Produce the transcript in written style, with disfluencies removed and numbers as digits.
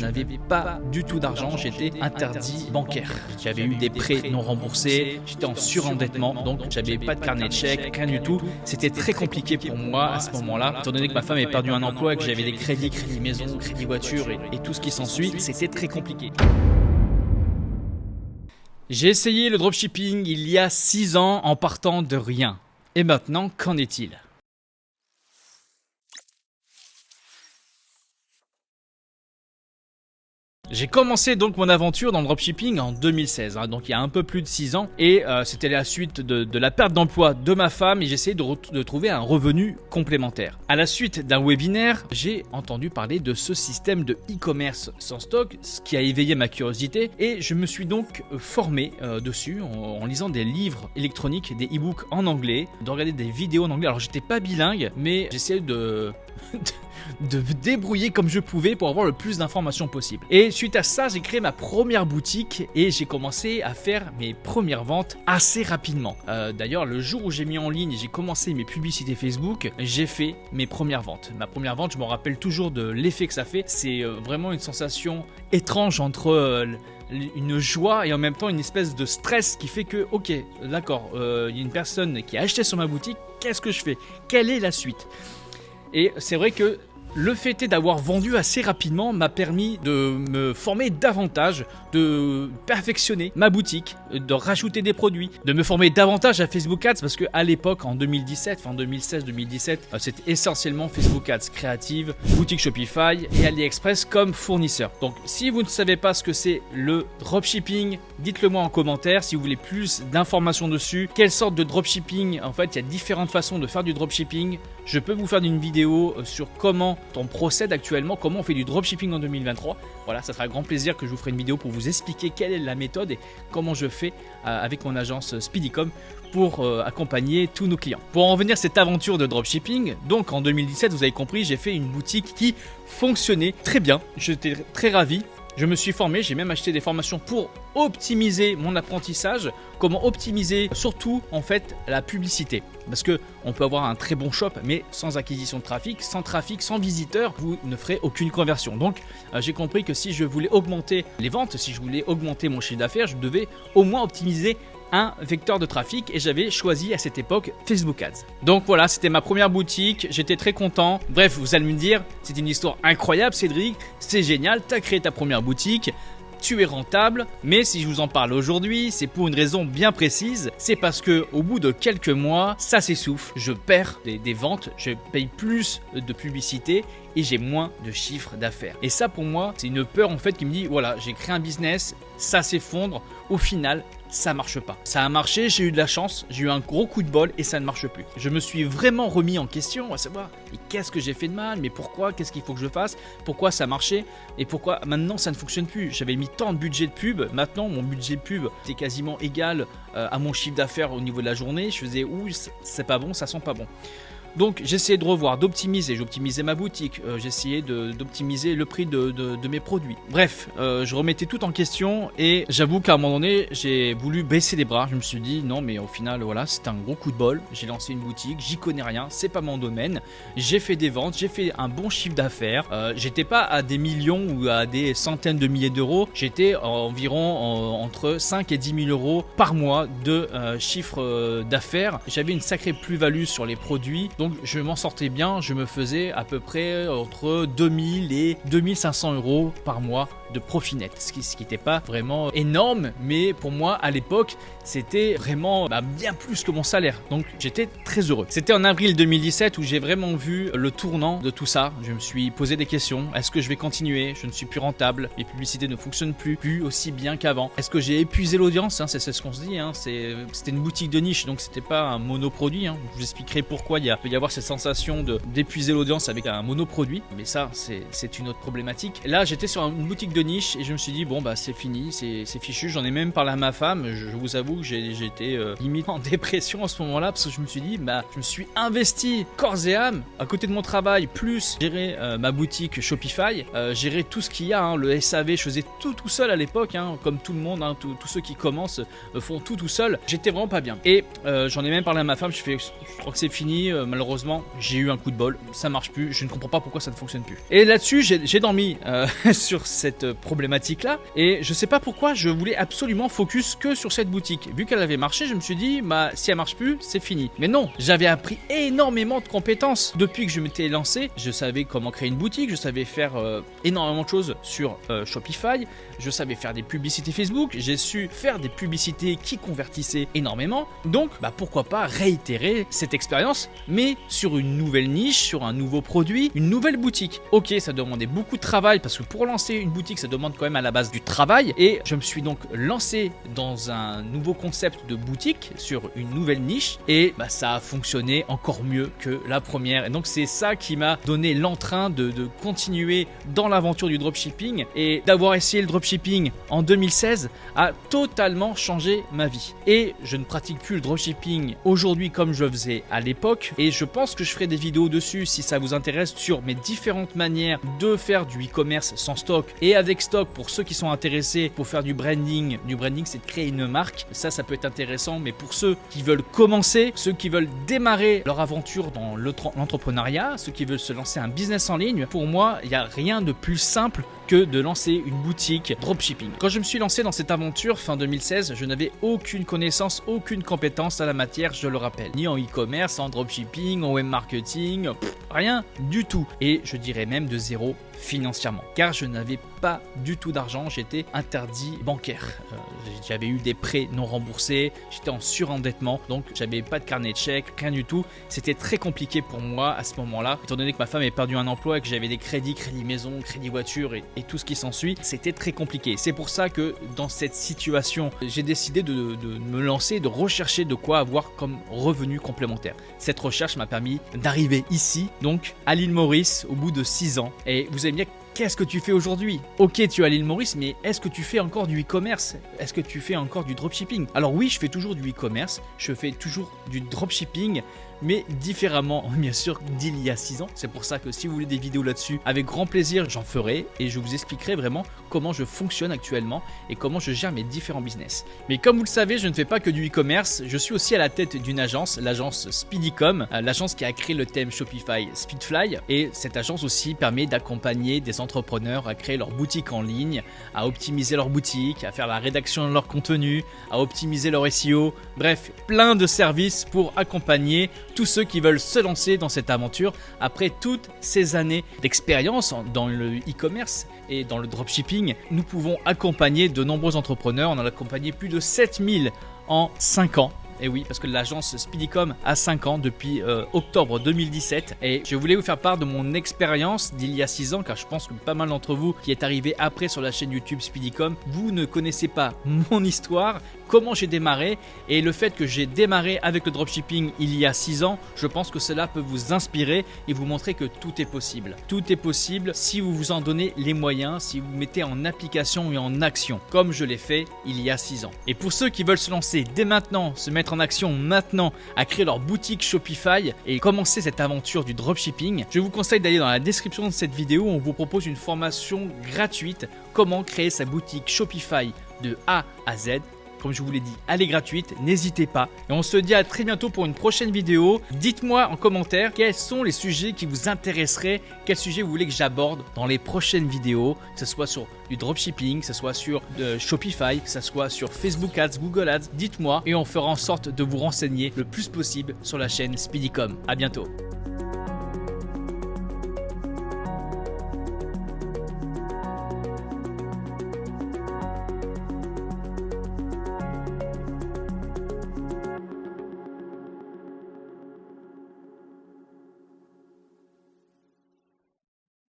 n'avais pas du tout d'argent, j'étais interdit bancaire. J'avais eu des prêts non remboursés, j'étais en surendettement, donc j'avais pas de carnet de chèques, rien du tout. C'était très compliqué pour moi à ce moment-là, étant donné que ma femme avait perdu un emploi et que j'avais des crédits maison, crédit voiture et tout ce qui s'ensuit, c'était très compliqué. J'ai essayé le dropshipping il y a 6 ans en partant de rien. Et maintenant, qu'en est-il ? J'ai commencé donc mon aventure dans le dropshipping en 2016, donc il y a un peu plus de 6 ans, et c'était la suite de la perte d'emploi de ma femme et j'essayais de trouver un revenu complémentaire. À la suite d'un webinaire, j'ai entendu parler de ce système de e-commerce sans stock, ce qui a éveillé ma curiosité et je me suis donc formé dessus en lisant des livres électroniques, des e-books en anglais, de regarder des vidéos en anglais. Alors j'étais pas bilingue, mais j'essayais de me débrouiller comme je pouvais pour avoir le plus d'informations possible. Et suite à ça, j'ai créé ma première boutique et j'ai commencé à faire mes premières ventes assez rapidement. D'ailleurs, le jour où j'ai mis en ligne et j'ai commencé mes publicités Facebook, j'ai fait mes premières ventes. Ma première vente, je me rappelle toujours de l'effet que ça fait. C'est vraiment une sensation étrange entre une joie et en même temps une espèce de stress qui fait que, ok, d'accord, il y a une personne qui a acheté sur ma boutique, qu'est-ce que je fais ? Quelle est la suite ? Et c'est vrai que le fait d'avoir vendu assez rapidement m'a permis de me former davantage, de perfectionner ma boutique, de rajouter des produits, de me former davantage à Facebook Ads parce qu'à l'époque, en 2017, enfin 2016-2017, c'était essentiellement Facebook Ads créative, boutique Shopify et AliExpress comme fournisseur. Donc si vous ne savez pas ce que c'est le dropshipping, dites-le moi en commentaire si vous voulez plus d'informations dessus. Quelle sorte de dropshipping ? En fait, il y a différentes façons de faire du dropshipping. Je peux vous faire une vidéo sur comment on procède actuellement, comment on fait du dropshipping en 2023. Voilà, ça sera un grand plaisir que je vous ferai une vidéo pour vous expliquer quelle est la méthode et comment je fais avec mon agence Speedycom pour accompagner tous nos clients. Pour en revenir à cette aventure de dropshipping, donc en 2017, vous avez compris, j'ai fait une boutique qui fonctionnait très bien. J'étais très ravi. Je me suis formé, j'ai même acheté des formations pour optimiser mon apprentissage, comment optimiser surtout en fait la publicité. Parce que on peut avoir un très bon shop mais sans acquisition de trafic, sans visiteurs, vous ne ferez aucune conversion. Donc j'ai compris que si je voulais augmenter les ventes, si je voulais augmenter mon chiffre d'affaires, je devais au moins optimiser un vecteur de trafic et j'avais choisi à cette époque Facebook Ads. Donc voilà, c'était ma première boutique, j'étais très content. Bref, vous allez me dire, c'est une histoire incroyable Cédric, c'est génial, tu as créé ta première boutique, tu es rentable, mais si je vous en parle aujourd'hui, c'est pour une raison bien précise, c'est parce que au bout de quelques mois, ça s'essouffle, je perds des ventes, je paye plus de publicité et j'ai moins de chiffre d'affaires. Et ça pour moi, c'est une peur en fait qui me dit voilà, j'ai créé un business, ça s'effondre, au final, ça marche pas. Ça a marché, j'ai eu de la chance, j'ai eu un gros coup de bol et ça ne marche plus. Je me suis vraiment remis en question à savoir mais qu'est-ce que j'ai fait de mal, mais pourquoi, qu'est-ce qu'il faut que je fasse, pourquoi ça marchait et pourquoi maintenant ça ne fonctionne plus. J'avais mis tant de budget de pub, maintenant mon budget de pub était quasiment égal à mon chiffre d'affaires au niveau de la journée. Je faisais c'est pas bon, ça sent pas bon. Donc j'essayais de revoir, d'optimiser, j'optimisais ma boutique, j'essayais d'optimiser le prix de mes produits. Bref, je remettais tout en question et j'avoue qu'à un moment donné, j'ai voulu baisser les bras. Je me suis dit non mais au final voilà, c'était un gros coup de bol. J'ai lancé une boutique, j'y connais rien, c'est pas mon domaine. J'ai fait des ventes, j'ai fait un bon chiffre d'affaires. J'étais pas à des millions ou à des centaines de milliers d'euros, j'étais environ entre 5 et 10 000 euros par mois de chiffre d'affaires. J'avais une sacrée plus-value sur les produits. Donc je m'en sortais bien, je me faisais à peu près entre 2000 et 2500 euros par mois de profit net, ce qui n'était pas vraiment énorme, mais pour moi à l'époque c'était vraiment bien plus que mon salaire, donc j'étais très heureux. C'était en avril 2017 où j'ai vraiment vu le tournant de tout ça. Je me suis posé des questions, est-ce que je vais continuer? Je ne suis plus rentable, les publicités ne fonctionnent plus aussi bien qu'avant. Est-ce que j'ai épuisé l'audience? C'est ce qu'on se dit, c'était une boutique de niche, donc c'était pas un monoproduit. Je vous expliquerai pourquoi il peut y avoir cette sensation d'épuiser l'audience avec un monoproduit, mais ça c'est une autre problématique. Là j'étais sur une boutique de niche et je me suis dit bon c'est fini, c'est fichu. J'en ai même parlé à ma femme. Je vous avoue que j'étais limite en dépression en ce moment-là parce que je me suis dit je me suis investi corps et âme à côté de mon travail, plus gérer ma boutique Shopify, gérer tout ce qu'il y a, le SAV. Je faisais tout seul à l'époque, comme tout le monde, tous ceux qui commencent font tout seul. J'étais vraiment pas bien et j'en ai même parlé à ma femme. Je crois que c'est fini, malheureusement malheureusement, j'ai eu un coup de bol, ça marche plus, je ne comprends pas pourquoi ça ne fonctionne plus. Et là-dessus, j'ai dormi sur cette problématique-là, et je sais pas pourquoi je voulais absolument focus que sur cette boutique. Vu qu'elle avait marché, je me suis dit, bah si elle marche plus, c'est fini. Mais non, j'avais appris énormément de compétences. Depuis que je m'étais lancé, je savais comment créer une boutique, je savais faire énormément de choses sur Shopify, je savais faire des publicités Facebook, j'ai su faire des publicités qui convertissaient énormément. Donc, bah pourquoi pas réitérer cette expérience, mais sur une nouvelle niche, sur un nouveau produit, une nouvelle boutique. Ok, ça demandait beaucoup de travail parce que pour lancer une boutique, ça demande quand même à la base du travail. Et je me suis donc lancé dans un nouveau concept de boutique sur une nouvelle niche et bah, ça a fonctionné encore mieux que la première. Et donc c'est ça qui m'a donné l'entrain de continuer dans l'aventure du dropshipping, et d'avoir essayé le dropshipping en 2016 a totalement changé ma vie. Et je ne pratique plus le dropshipping aujourd'hui comme je le faisais à l'époque, et je pense que je ferai des vidéos dessus si ça vous intéresse sur mes différentes manières de faire du e-commerce sans stock et avec stock pour ceux qui sont intéressés pour faire du branding. Du branding, c'est de créer une marque. Ça peut être intéressant, mais pour ceux qui veulent commencer, ceux qui veulent démarrer leur aventure dans l'entrepreneuriat, ceux qui veulent se lancer un business en ligne, pour moi, il n'y a rien de plus simple que de lancer une boutique dropshipping. Quand je me suis lancé dans cette aventure fin 2016, je n'avais aucune connaissance, aucune compétence à la matière, je le rappelle. Ni en e-commerce, en dropshipping, en web marketing, rien du tout. Et je dirais même de zéro financièrement, car je n'avais pas du tout d'argent, j'étais interdit bancaire. J'avais eu des prêts non remboursés, j'étais en surendettement, donc j'avais pas de carnet de chèques, rien du tout. C'était très compliqué pour moi à ce moment-là, étant donné que ma femme avait perdu un emploi et que j'avais des crédits maison, crédit voiture et tout ce qui s'ensuit. C'était très compliqué. C'est pour ça que dans cette situation, j'ai décidé de me lancer, de rechercher de quoi avoir comme revenu complémentaire. Cette recherche m'a permis d'arriver ici, donc à l'île Maurice, au bout de 6 ans. Et vous allez me dire, qu'est-ce que tu fais aujourd'hui? Ok, tu es à l'île Maurice, mais est-ce que tu fais encore du e-commerce? Est-ce que tu fais encore du dropshipping? Alors oui, je fais toujours du e-commerce, je fais toujours du dropshipping, mais différemment, bien sûr, d'il y a 6 ans. C'est pour ça que si vous voulez des vidéos là-dessus, avec grand plaisir, j'en ferai et je vous expliquerai vraiment comment je fonctionne actuellement et comment je gère mes différents business. Mais comme vous le savez, je ne fais pas que du e-commerce, je suis aussi à la tête d'une agence, l'agence Speedycom, l'agence qui a créé le thème Shopify Speedfly, et cette agence aussi permet d'accompagner des entrepreneurs à créer leur boutique en ligne, à optimiser leur boutique, à faire la rédaction de leur contenu, à optimiser leur SEO, bref, plein de services pour accompagner tous ceux qui veulent se lancer dans cette aventure après toutes ces années d'expérience dans le e-commerce et dans le dropshipping. Nous pouvons accompagner de nombreux entrepreneurs, on en a accompagné plus de 7000 en 5 ans. Et oui, parce que l'agence Speedycom a 5 ans depuis octobre 2017. Et je voulais vous faire part de mon expérience d'il y a 6 ans, car je pense que pas mal d'entre vous qui êtes arrivés après sur la chaîne YouTube Speedycom, vous ne connaissez pas mon histoire, comment j'ai démarré. Et le fait que j'ai démarré avec le dropshipping il y a 6 ans, je pense que cela peut vous inspirer et vous montrer que tout est possible. Tout est possible si vous vous en donnez les moyens, si vous mettez en application et en action, comme je l'ai fait il y a 6 ans. Et pour ceux qui veulent se lancer dès maintenant, se mettre en action maintenant à créer leur boutique Shopify et commencer cette aventure du dropshipping, je vous conseille d'aller dans la description de cette vidéo où on vous propose une formation gratuite, comment créer sa boutique Shopify de A à Z. Comme je vous l'ai dit, elle est gratuite, n'hésitez pas. Et on se dit à très bientôt pour une prochaine vidéo. Dites-moi en commentaire quels sont les sujets qui vous intéresseraient, quels sujets vous voulez que j'aborde dans les prochaines vidéos, que ce soit sur du dropshipping, que ce soit sur Shopify, que ce soit sur Facebook Ads, Google Ads. Dites-moi et on fera en sorte de vous renseigner le plus possible sur la chaîne Speedycom. À bientôt.